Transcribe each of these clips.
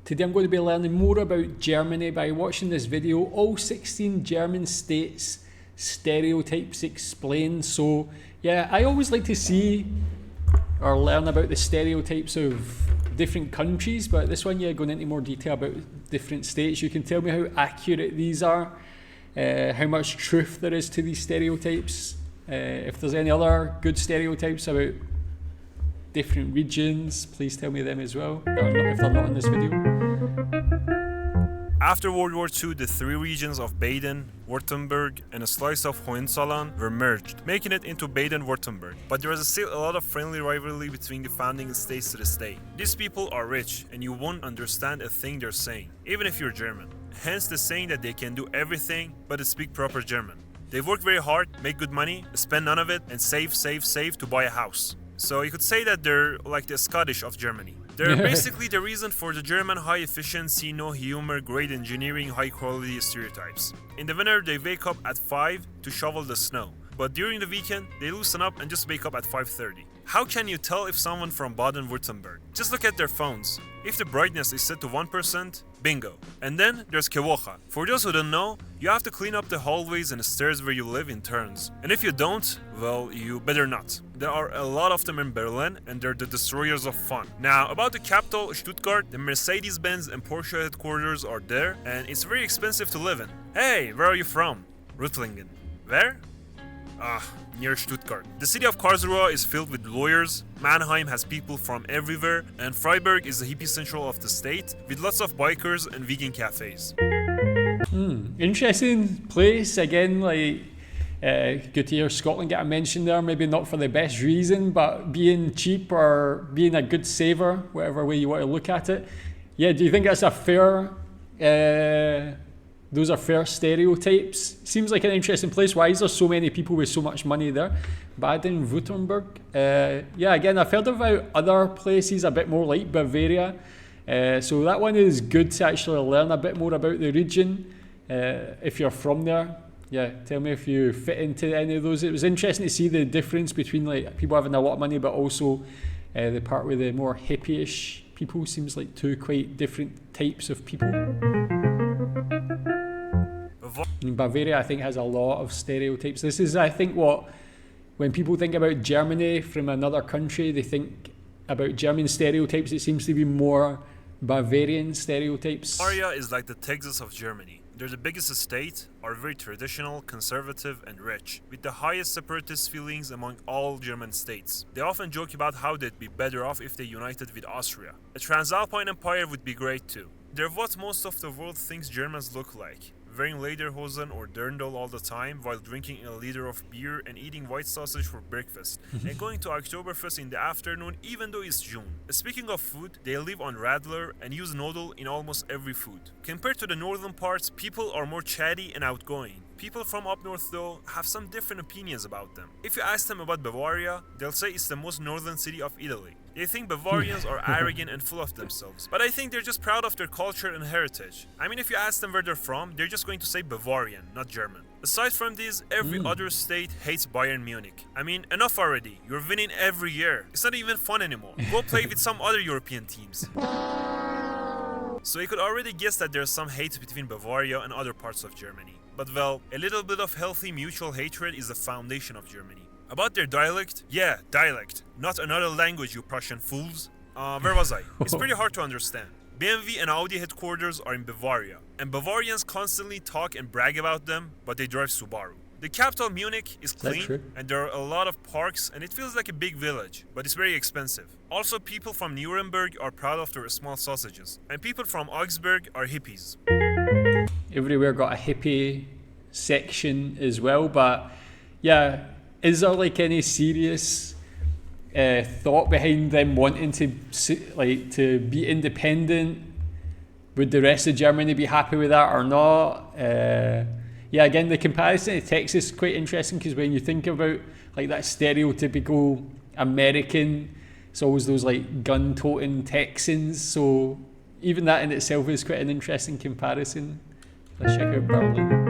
Today I'm going to be learning more about Germany by watching this video, all 16 German states stereotypes explained. So yeah, I always like to see or learn about the stereotypes of different countries, but this one, yeah, going into more detail about different states. You can tell me how accurate these are, how much truth there is to these stereotypes, if there's any other good stereotypes about different regions, please tell me them as well, if they're not in this video. After World War II, the three regions of Baden-Württemberg and a slice of Hohenzollern were merged, making it into Baden-Württemberg. But there is still a lot of friendly rivalry between the founding states to this day. These people are rich, and you won't understand a thing they're saying, even if you're German. Hence the saying that they can do everything but speak proper German. They work very hard, make good money, spend none of it, and save to buy a house. So you could say that they're like the Scottish of Germany. They're basically the reason for the German high efficiency, no humor, great engineering, high quality stereotypes. In the winter, they wake up at 5 to shovel the snow. But during the weekend, they loosen up and just wake up at 5:30. How can you tell if someone from Baden-Württemberg? Just look at their phones. If the brightness is set to 1%, bingo. And then there's Kewocha. For those who don't know, you have to clean up the hallways and the stairs where you live in turns. And if you don't, well, you better not. There are a lot of them in Berlin, and they're the destroyers of fun. Now, about the capital, Stuttgart, the Mercedes-Benz and Porsche headquarters are there, and it's very expensive to live in. Hey, where are you from? Rüttlingen. Where? Near Stuttgart. The city of Karlsruhe is filled with lawyers, Mannheim has people from everywhere, and Freiburg is the hippie central of the state, with lots of bikers and vegan cafes. Interesting place, again, like, good to hear Scotland get a mention there, maybe not for the best reason, but being cheap or being a good saver, whatever way you want to look at it. Yeah, do you think that's a fair... those are fair stereotypes? Seems like an interesting place. Why is there so many people with so much money there? Baden-Württemberg. Yeah, again, I've heard about other places a bit more like Bavaria. So that one is good to actually learn a bit more about the region. If you're from there, yeah, tell me if you fit into any of those. It was interesting to see the difference between like people having a lot of money, but also the part with the more hippie-ish people. Seems like two quite different types of people. Bavaria, I think, has a lot of stereotypes. This is, I think, when people think about Germany from another country, they think about German stereotypes. It seems to be more Bavarian stereotypes. Bavaria is like the Texas of Germany. They're the biggest state, are very traditional, conservative, and rich, with the highest separatist feelings among all German states. They often joke about how they'd be better off if they united with Austria. A Transalpine Empire would be great too. They're what most of the world thinks Germans look like. Wearing lederhosen or dirndl all the time while drinking a liter of beer and eating white sausage for breakfast and going to Oktoberfest in the afternoon even though it's June. Speaking of food, they live on Radler and use noodle in almost every food. Compared to the northern parts, people are more chatty and outgoing. People from up north though have some different opinions about them. If you ask them about Bavaria, they'll say it's the most northern city of Italy. They think Bavarians are arrogant and full of themselves, but I think they're just proud of their culture and heritage. I mean, if you ask them where they're from, they're just going to say Bavarian, not German. Aside from this, every other state hates Bayern Munich. I mean, enough already. You're winning every year. It's not even fun anymore. Go play with some other European teams. So you could already guess that there's some hate between Bavaria and other parts of Germany. But well, a little bit of healthy mutual hatred is the foundation of Germany. About their dialect? Yeah, dialect. Not another language, you Prussian fools. Where was I? It's pretty hard to understand. BMW and Audi headquarters are in Bavaria, and Bavarians constantly talk and brag about them, but they drive Subaru. The capital, Munich, is clean, and there are a lot of parks, and it feels like a big village, but it's very expensive. Also, people from Nuremberg are proud of their small sausages, and people from Augsburg are hippies. Everywhere got a hippie section as well, but yeah, is there like any serious thought behind them wanting to be independent? Would the rest of Germany be happy with that or not? Yeah, again, the comparison to Texas is quite interesting because when you think about like that stereotypical American, it's always those like gun-toting Texans. So even that in itself is quite an interesting comparison. Let's check out Berlin.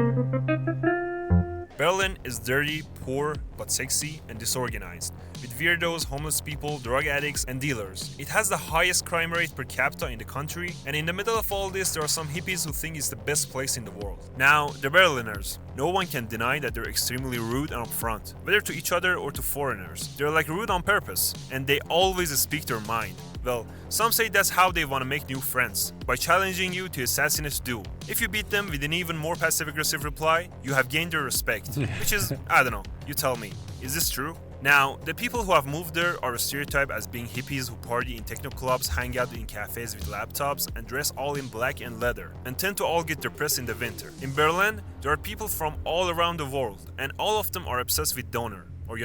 Berlin is dirty, poor, but sexy and disorganized, with weirdos, homeless people, drug addicts, and dealers. It has the highest crime rate per capita in the country, and in the middle of all this, there are some hippies who think it's the best place in the world. Now, the Berliners. No one can deny that they're extremely rude and upfront, whether to each other or to foreigners. They're like rude on purpose, and they always speak their mind. Well, some say that's how they want to make new friends, by challenging you to assassinate duel. If you beat them with an even more passive-aggressive reply, you have gained their respect, which is, I don't know, you tell me, is this true? Now, the people who have moved there are stereotyped as being hippies who party in techno clubs, hang out in cafes with laptops, and dress all in black and leather, and tend to all get depressed in the winter. In Berlin, there are people from all around the world, and all of them are obsessed with donor, or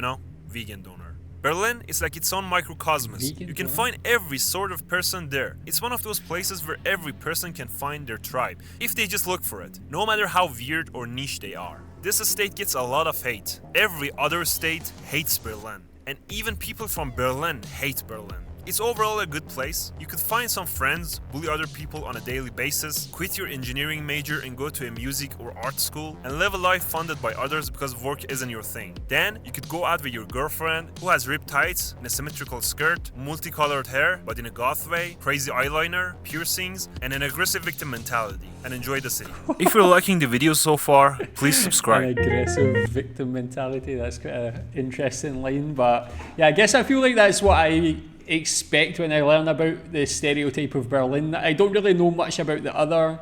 vegan donor. Berlin is like its own microcosmos. You can find every sort of person there. It's one of those places where every person can find their tribe, if they just look for it, no matter how weird or niche they are. This state gets a lot of hate. Every other state hates Berlin, and even people from Berlin hate Berlin. It's overall a good place. You could find some friends, bully other people on a daily basis, quit your engineering major and go to a music or art school, and live a life funded by others because work isn't your thing. Then, you could go out with your girlfriend, who has ripped tights, an asymmetrical skirt, multicolored hair, but in a goth way, crazy eyeliner, piercings, and an aggressive victim mentality, and enjoy the city. If you're liking the video so far, please subscribe. An aggressive victim mentality, that's quite an interesting line, but yeah, I guess I feel like that's what I expect when I learn about the stereotype of Berlin. I don't really know much about the other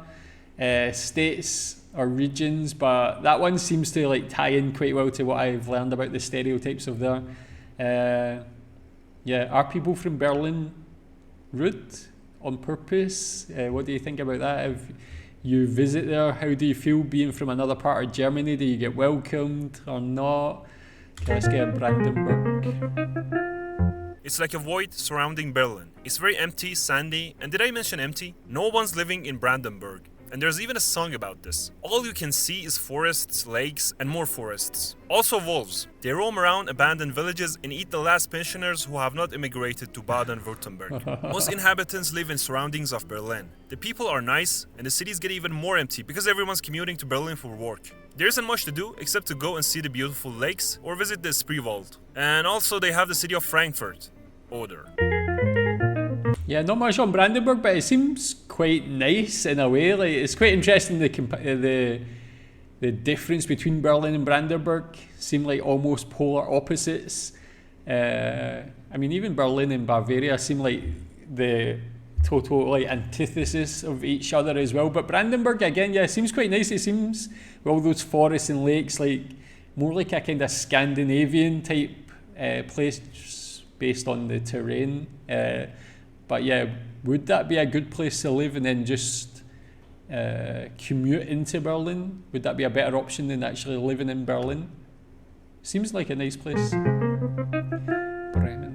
states or regions, but that one seems to like tie in quite well to what I've learned about the stereotypes of there. Yeah, are people from Berlin rude on purpose? What do you think about that? If you visit there, how do you feel being from another part of Germany? Do you get welcomed or not? Okay, let's get Brandenburg. It's like a void surrounding Berlin. It's very empty, sandy, and did I mention empty? No one's living in Brandenburg, and there's even a song about this. All you can see is forests, lakes, and more forests. Also wolves. They roam around abandoned villages and eat the last pensioners who have not immigrated to Baden-Württemberg. Most inhabitants live in surroundings of Berlin. The people are nice, and the cities get even more empty because everyone's commuting to Berlin for work. There isn't much to do except to go and see the beautiful lakes or visit the Spreewald. And also they have the city of Frankfurt. Oder. Yeah, not much on Brandenburg, but it seems quite nice in a way. Like, it's quite interesting the difference between Berlin and Brandenburg seem like almost polar opposites. I mean, even Berlin and Bavaria seem like the total like antithesis of each other as well. But Brandenburg again, yeah, seems quite nice. It seems with all those forests and lakes, like more like a kind of Scandinavian type place based on the terrain. But yeah, would that be a good place to live and then just commute into Berlin? Would that be a better option than actually living in Berlin? Seems like a nice place.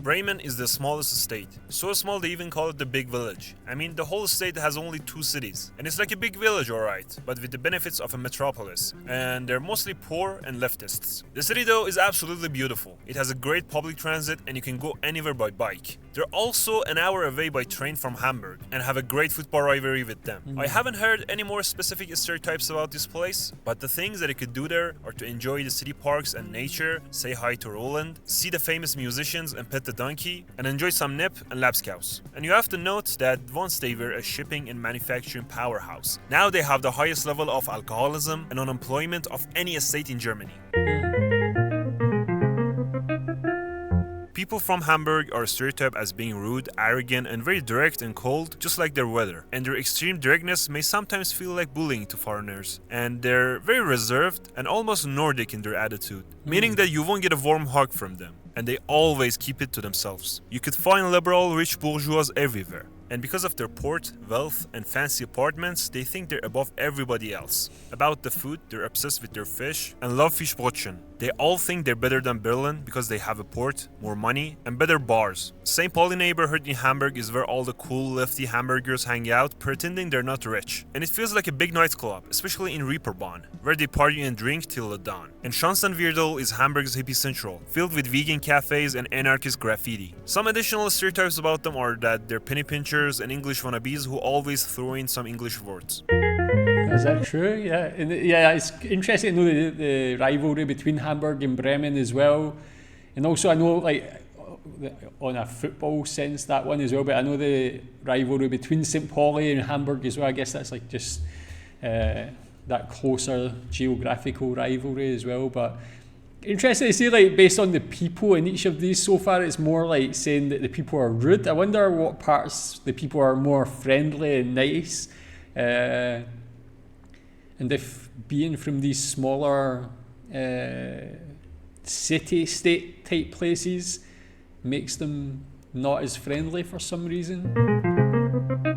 Bremen is the smallest state. So small they even call it the big village. I mean, the whole state has only 2 cities. And it's like a big village, alright, but with the benefits of a metropolis. And they're mostly poor and leftists. The city though is absolutely beautiful. It has a great public transit and you can go anywhere by bike. They're also an hour away by train from Hamburg and have a great football rivalry with them. I haven't heard any more specific stereotypes about this place, but the things that you could do there are to enjoy the city parks and nature, say hi to Roland, see the famous musicians and pet the donkey, and enjoy some nip and lapskaus. And you have to note that once they were a shipping and manufacturing powerhouse. Now they have the highest level of alcoholism and unemployment of any estate in Germany. People from Hamburg are stereotyped as being rude, arrogant, and very direct and cold, just like their weather. And their extreme directness may sometimes feel like bullying to foreigners. And they're very reserved and almost Nordic in their attitude, meaning that you won't get a warm hug from them. And they always keep it to themselves. You could find liberal, rich bourgeois everywhere. And because of their port, wealth, and fancy apartments, they think they're above everybody else. About the food, they're obsessed with their fish and love Fischbrötchen. They all think they're better than Berlin because they have a port, more money, and better bars. St. Pauli neighborhood in Hamburg is where all the cool, lefty Hamburgers hang out, pretending they're not rich. And it feels like a big nightclub, especially in Reeperbahn, where they party and drink till the dawn. And Schanzenviertel is Hamburg's hippie central, filled with vegan cafes and anarchist graffiti. Some additional stereotypes about them are that they're penny pinchers and English wannabes who always throw in some English words. Is that true? Yeah, yeah. It's interesting to know the rivalry between Hamburg and Bremen as well, and also I know like on a football sense that one as well. But I know the rivalry between St. Pauli and Hamburg as well. I guess that's like just that closer geographical rivalry as well. But interesting to see, like based on the people in each of these so far, it's more like saying that the people are rude. I wonder what parts the people are more friendly and nice. And if being from these smaller city-state type places makes them not as friendly for some reason.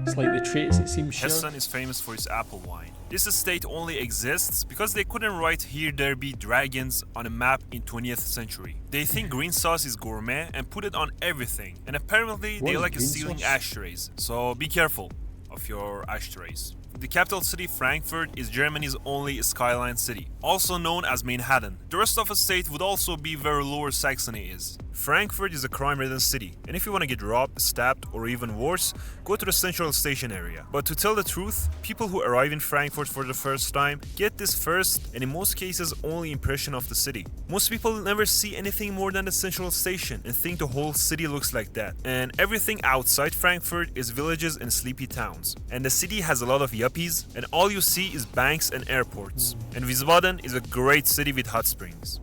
It's like the traits it seems shared. Hessen is famous for its apple wine. This estate only exists because they couldn't write "Here there be dragons" on a map in 20th century. They think green sauce is gourmet and put it on everything. And apparently they like stealing ashtrays, so be careful of your ashtrays. The capital city, Frankfurt, is Germany's only skyline city, also known as Manhattan. The rest of the state would also be where Lower Saxony is. Frankfurt is a crime-ridden city, and if you want to get robbed, stabbed, or even worse, go to the central station area. But to tell the truth, people who arrive in Frankfurt for the first time get this first, and in most cases, only impression of the city. Most people never see anything more than the central station and think the whole city looks like that. And everything outside Frankfurt is villages and sleepy towns. And the city has a lot of yuppies, and all you see is banks and airports. And Wiesbaden is a great city with hot springs.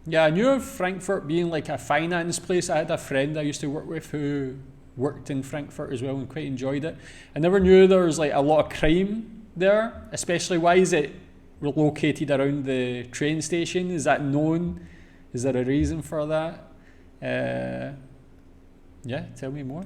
Yeah, I knew of Frankfurt being like a finance place. I had a friend I used to work with who worked in Frankfurt as well and quite enjoyed it. I never knew there was like a lot of crime there, especially why is it located around the train station? Is that known? Is there a reason for that? Yeah, tell me more.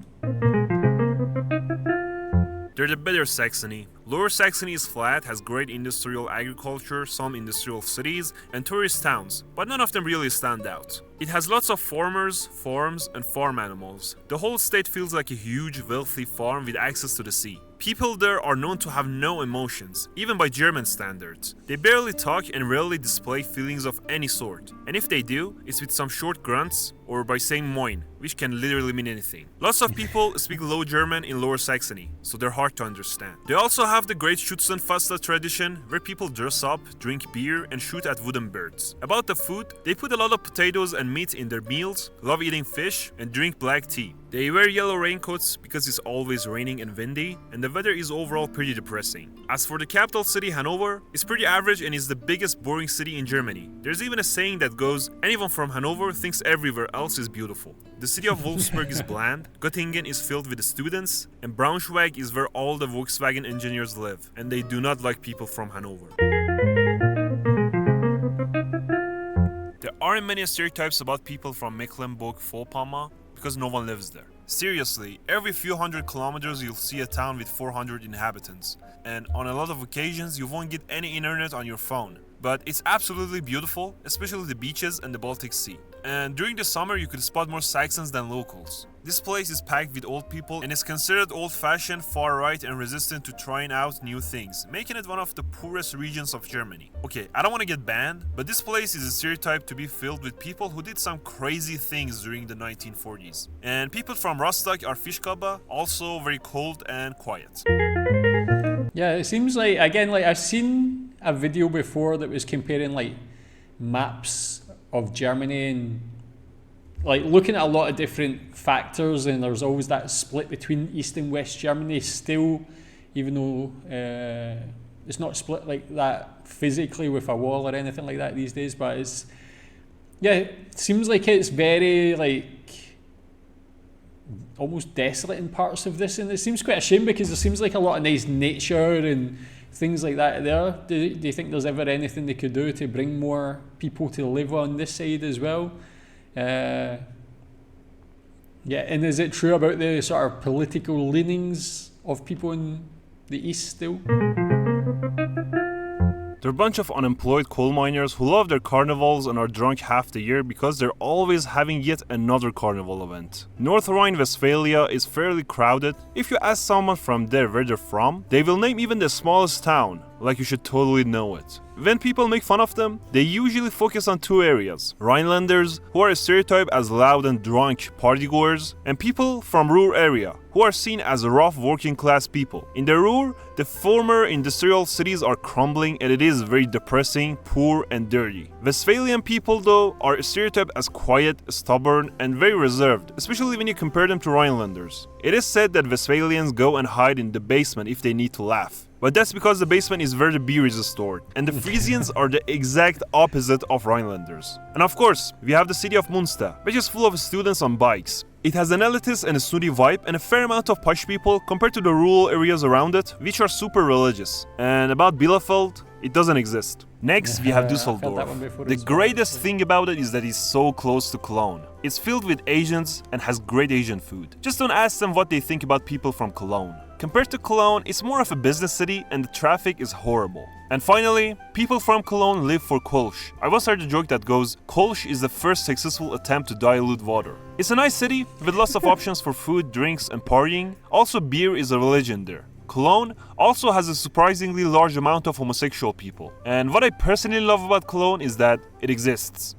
They're the better Saxony. Lower Saxony is flat, has great industrial agriculture, some industrial cities, and tourist towns, but none of them really stand out. It has lots of farmers, farms, and farm animals. The whole state feels like a huge, wealthy farm with access to the sea. People there are known to have no emotions, even by German standards. They barely talk and rarely display feelings of any sort. And if they do, it's with some short grunts or by saying moin, which can literally mean anything. Lots of people speak Low German in Lower Saxony, so they're hard to understand. They also have the great Schützenfest tradition, where people dress up, drink beer, and shoot at wooden birds. About the food, they put a lot of potatoes and meat in their meals, love eating fish, and drink black tea. They wear yellow raincoats because it's always raining and windy, and the weather is overall pretty depressing. As for the capital city, Hanover, it's pretty average and is the biggest boring city in Germany. There's even a saying that goes, anyone from Hanover thinks everywhere else is beautiful. The city of Wolfsburg is bland, Göttingen is filled with students, and Braunschweig is where all the Volkswagen engineers live, and they do not like people from Hanover. There aren't many stereotypes about people from Mecklenburg-Vorpommern, because no one lives there. Seriously, every few hundred kilometers you'll see a town with 400 inhabitants, and on a lot of occasions you won't get any internet on your phone. But it's absolutely beautiful, especially the beaches and the Baltic Sea. And during the summer you could spot more Saxons than locals. This place is packed with old people and is considered old-fashioned, far-right and resistant to trying out new things, making it one of the poorest regions of Germany. Okay, I don't want to get banned, but this place is a stereotype to be filled with people who did some crazy things during the 1940s. And people from Rostock are Fischkabba, also very cold and quiet. Yeah, it seems like, again, like I've seen a video before that was comparing like maps of Germany and like looking at a lot of different factors, and there's always that split between East and West Germany still, even though it's not split like that physically with a wall or anything like that these days, but it's, yeah, it seems like it's very like almost desolate in parts of this, and it seems quite a shame because there seems like a lot of nice nature and things like that there. Do you think there's ever anything they could do to bring more people to live on this side as well? Yeah, and is it true about the sort of political leanings of people in the East still? They're a bunch of unemployed coal miners who love their carnivals and are drunk half the year because they're always having yet another carnival event. North Rhine-Westphalia is fairly crowded. If you ask someone from there where they're from, they will name even the smallest town, like you should totally know it. When people make fun of them, they usually focus on two areas: Rhinelanders, who are stereotyped as loud and drunk partygoers, and people from rural area, who are seen as rough working class people. In the Ruhr, the former industrial cities are crumbling and it is very depressing, poor and dirty. Westphalian people though are stereotyped as quiet, stubborn and very reserved, especially when you compare them to Rhinelanders. It is said that Westphalians go and hide in the basement if they need to laugh. But that's because the basement is where the beer is stored, and the Frisians are the exact opposite of Rhinelanders. And of course, we have the city of Münster, which is full of students on bikes. It has an elitist and a snooty vibe and a fair amount of posh people compared to the rural areas around it, which are super religious. And about Bielefeld, it doesn't exist. Next, we have Düsseldorf. The greatest thing about it is that it's so close to Cologne. It's filled with Asians and has great Asian food. Just don't ask them what they think about people from Cologne. Compared to Cologne, it's more of a business city and the traffic is horrible. And finally, people from Cologne live for Kolsch. I once heard a joke that goes, Kolsch is the first successful attempt to dilute water. It's a nice city with lots of options for food, drinks and partying. Also, beer is a religion there. Cologne also has a surprisingly large amount of homosexual people. And what I personally love about Cologne is that it exists.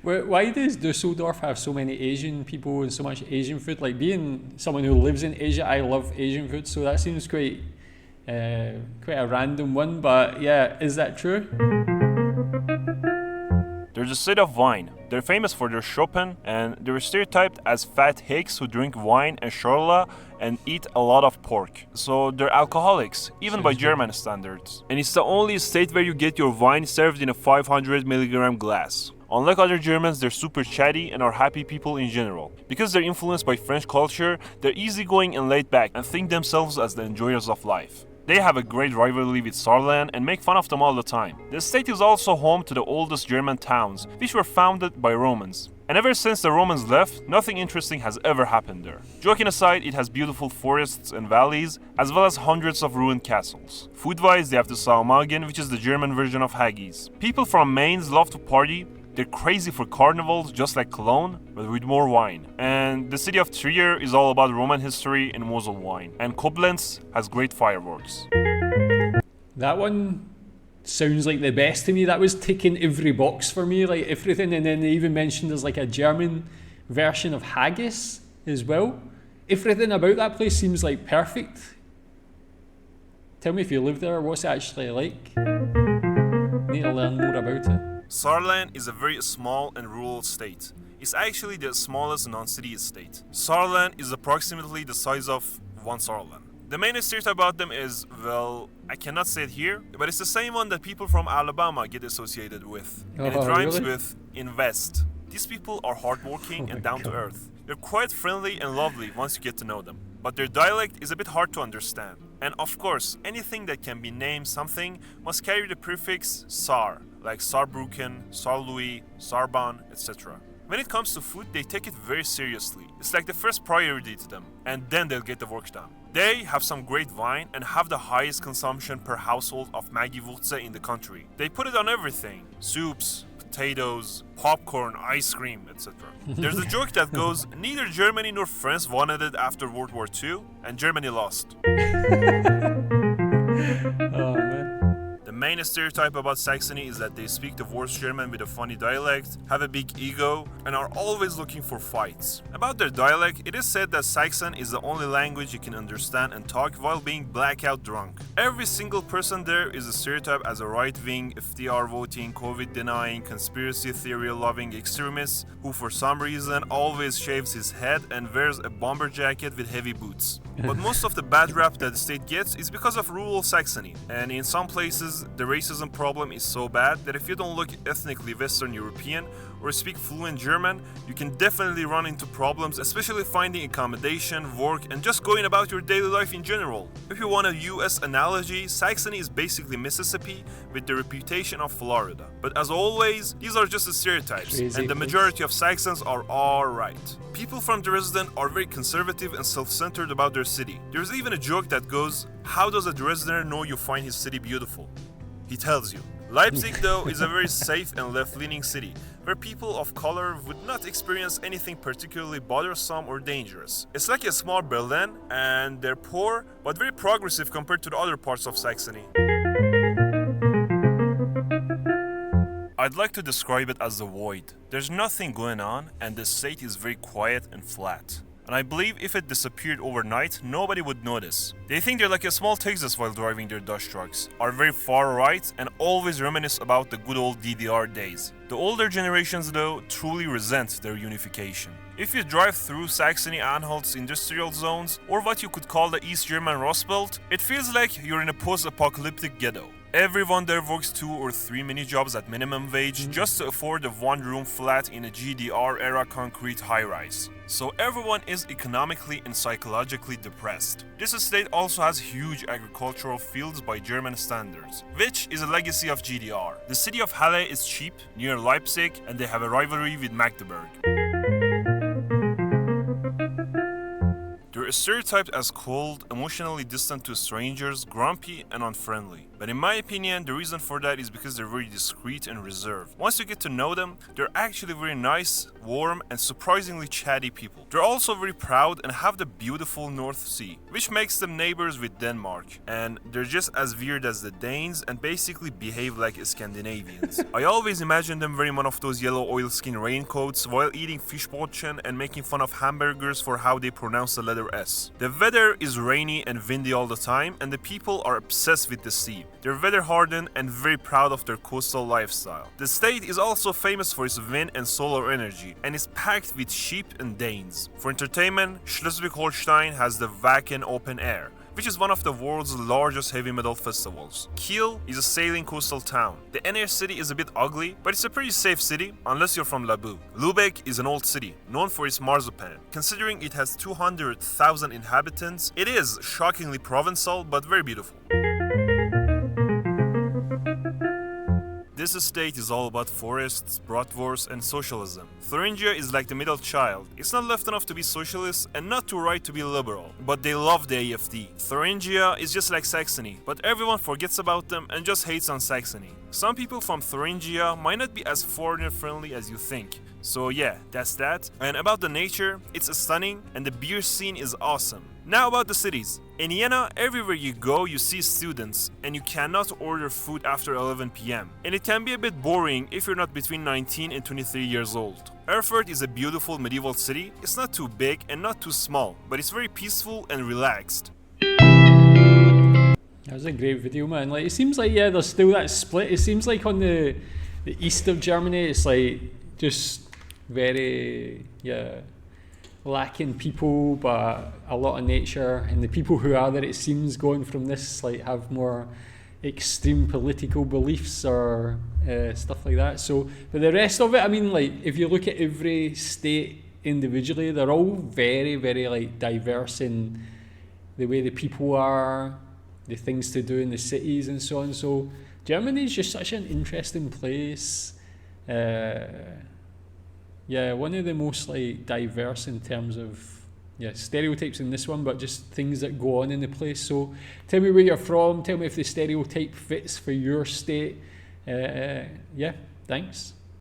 Why does Dusseldorf have so many Asian people and so much Asian food? Like, being someone who lives in Asia, I love Asian food, so that seems quite a random one. But yeah, is that true? There's a state of wine. They're famous for their Chopin, and they're stereotyped as fat hicks who drink wine and Schorle and eat a lot of pork. So they're alcoholics, even by German standards. And it's the only state where you get your wine served in a 500 milligram glass. Unlike other Germans, they're super chatty and are happy people in general. Because they're influenced by French culture, they're easygoing and laid back and think themselves as the enjoyers of life. They have a great rivalry with Saarland and make fun of them all the time. The state is also home to the oldest German towns, which were founded by Romans. And ever since the Romans left, nothing interesting has ever happened there. Joking aside, it has beautiful forests and valleys, as well as hundreds of ruined castles. Food-wise, they have the Saumagen, which is the German version of haggis. People from Mainz love to party. They're crazy for carnivals, just like Cologne, but with more wine. And the city of Trier is all about Roman history and Mosel wine. And Koblenz has great fireworks. That one sounds like the best to me. That was ticking every box for me, like everything. And then they even mentioned there's like a German version of haggis as well. Everything about that place seems like perfect. Tell me if you live there, what's it actually like? Need to learn more about it. Saarland is a very small and rural state. It's actually the smallest non-city state. Saarland is approximately the size of one Saarland. The main stereotype about them is, well, I cannot say it here, but it's the same one that people from Alabama get associated with. And it rhymes with invest. These people are hardworking and down to earth. They're quite friendly and lovely once you get to know them. But their dialect is a bit hard to understand. And of course, anything that can be named something must carry the prefix Saar, like Saarbrücken, Saarlouis, Saarbrunn, etc. When it comes to food, they take it very seriously. It's like the first priority to them, and then they'll get the work done. They have some great wine and have the highest consumption per household of Maggi Wurzel in the country. They put it on everything: soups, potatoes, popcorn, ice cream, etc. There's a joke that goes, neither Germany nor France wanted it after World War II, and Germany lost. Oh man. The main stereotype about Saxony is that they speak the worst German with a funny dialect, have a big ego, and are always looking for fights. About their dialect, it is said that Saxon is the only language you can understand and talk while being blackout drunk. Every single person there is a stereotype as a right-wing, FDR voting, COVID denying, conspiracy theory loving extremist who for some reason always shaves his head and wears a bomber jacket with heavy boots. But most of the bad rap that the state gets is because of rural Saxony, and in some places the racism problem is so bad that if you don't look ethnically Western European or speak fluent German, you can definitely run into problems, especially finding accommodation, work, and just going about your daily life in general. If you want a US analogy, Saxony is basically Mississippi with the reputation of Florida. But as always, these are just the stereotypes, and the majority of Saxons are alright. People from Dresden are very conservative and self-centered about their city. There's even a joke that goes, how does a Dresdener know you find his city beautiful? He tells you. Leipzig, though, is a very safe and left-leaning city, where people of color would not experience anything particularly bothersome or dangerous. It's like a small Berlin, and they're poor, but very progressive compared to the other parts of Saxony. I'd like to describe it as the void. There's nothing going on, and the state is very quiet and flat. And I believe if it disappeared overnight, nobody would notice. They think they're like a small Texas while driving their Dodge trucks, are very far right, and always reminisce about the good old DDR days. The older generations, though, truly resent their unification. If you drive through Saxony-Anhalt's industrial zones, or what you could call the East German Rust Belt, it feels like you're in a post-apocalyptic ghetto. Everyone there works 2 or 3 mini jobs at minimum wage just to afford a one-room flat in a GDR-era concrete high-rise. So everyone is economically and psychologically depressed. This estate also has huge agricultural fields by German standards, which is a legacy of GDR. The city of Halle is cheap, near Leipzig, and they have a rivalry with Magdeburg. They're stereotyped as cold, emotionally distant to strangers, grumpy, and unfriendly. But in my opinion, the reason for that is because they're very discreet and reserved. Once you get to know them, they're actually very nice, warm, and surprisingly chatty people. They're also very proud and have the beautiful North Sea, which makes them neighbors with Denmark. And they're just as weird as the Danes and basically behave like Scandinavians. I always imagine them wearing one of those yellow oilskin raincoats while eating fischbrötchen and making fun of hamburgers for how they pronounce the letter S. The weather is rainy and windy all the time, and the people are obsessed with the sea. They're weather hardened and very proud of their coastal lifestyle. The state is also famous for its wind and solar energy, and is packed with sheep and Danes. For entertainment, Schleswig-Holstein has the Wacken Open Air, which is one of the world's largest heavy metal festivals. Kiel is a sailing coastal town. The inner city is a bit ugly, but it's a pretty safe city, unless you're from Labu. Lübeck is an old city, known for its marzipan. Considering it has 200,000 inhabitants, it is shockingly provincial, but very beautiful. This estate is all about forests, bratwurst, and socialism. Thuringia is like the middle child. It's not left enough to be socialist and not too right to be liberal, but they love the AfD. Thuringia is just like Saxony, but everyone forgets about them and just hates on Saxony. Some people from Thuringia might not be as foreigner-friendly as you think. So yeah, that's that. And about the nature, it's stunning and the beer scene is awesome. Now about the cities. In Vienna, everywhere you go, you see students, and you cannot order food after 11 p.m. And it can be a bit boring if you're not between 19 and 23 years old. Erfurt is a beautiful medieval city. It's not too big and not too small, but it's very peaceful and relaxed. That was a great video, man. Like, it seems like, yeah, there's still that split. It seems like on the east of Germany, it's like just very, yeah, lacking people, but a lot of nature. And the people who are there, it seems, going from this, like, have more extreme political beliefs or stuff like that. So, but the rest of it, I mean, like, if you look at every state individually, they're all very, very, like, diverse in the way the people are, the things to do in the cities and so on. So Germany is just such an interesting place. Yeah, one of the most like diverse in terms of stereotypes in this one, but just things that go on in the place. So tell me where you're from, tell me if the stereotype fits for your state. Yeah, thanks.